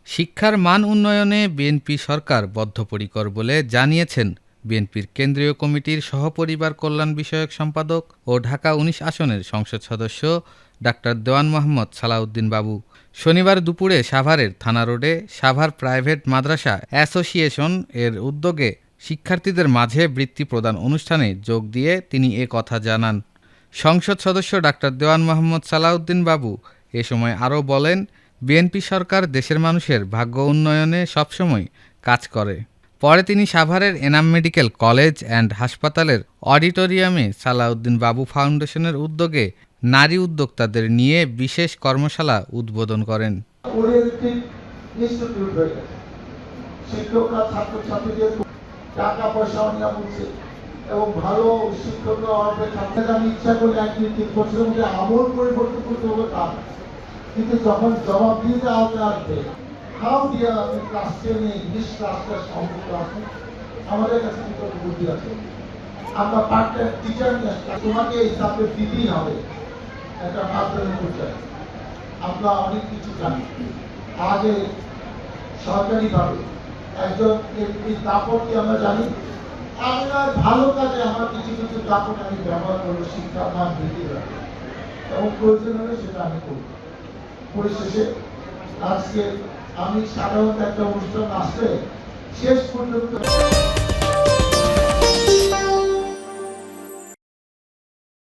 শিক্ষার মান উন্নয়নে বিএনপি সরকার বদ্ধপরিকর বলে জানিয়েছেন বিএনপির কেন্দ্রীয় কমিটির সহপরিবার কল্যাণ বিষয়ক সম্পাদক ও ঢাকা ১৯ আসনের সংসদ সদস্য ডা. দেওয়ান মোহাম্মদ সালাউদ্দিন বাবু। শনিবার দুপুরে সাভারের থানা রোডে সাভার প্রাইভেট মাদ্রাসা অ্যাসোসিয়েশন এর উদ্যোগে শিক্ষার্থীদের মাঝে বৃত্তি প্রদান অনুষ্ঠানে যোগ দিয়ে তিনি এ কথা জানান। সংসদ সদস্য ডা. দেওয়ান মোহাম্মদ সালাউদ্দিন বাবু এ সময় আরও বলেন, বিএনপি সরকার দেশের মানুষের ভাগ্য উন্নয়নে সবসময় কাজ করে। পরে তিনি সাভারের এনাম মেডিকেল কলেজ অ্যান্ড হাসপাতালের অডিটোরিয়ামে সালাউদ্দিন বাবু ফাউন্ডেশনের উদ্যোগে নারী উদ্যোক্তাদের নিয়ে বিশেষ কর্মশালা উদ্বোধন করেন। এবং ভালো শিক্ষক আমি ইচ্ছা করলে 1-3 বছরের মধ্যে আমল পরিবর্তন করতে হবে তা, কিন্তু যখন জবাবদিহিতে আওতায় আসবে, হাউ ডিয়ার আপনি ক্লাস 10 ইংলিশ ক্লাসটা সম্পর্ক আছে, আমাদের কাছে কিন্তু বুদ্ধি আছে, আমরা পার্ট টাইম টিচার নিয়ে তোমাকে এই সাবজেক্ট দিতেই হবে, একটা মাধ্যমিক পর্যায়ে আমরা অনেক কিছু জানি। আগে সরকারিভাবে একজন এই দাপটকে আমরা জানি, আপনার ভালো কাজে আমার কিছু কিছু দাপট আমি ব্যবহার করবো শিক্ষার মান বৃদ্ধি রাখবো এবং প্রয়োজন হলে সেটা আমি করব। পরিশেষে আজকে আমি সাধারণত একটা অনুষ্ঠান আসলে শেষ পর্যন্ত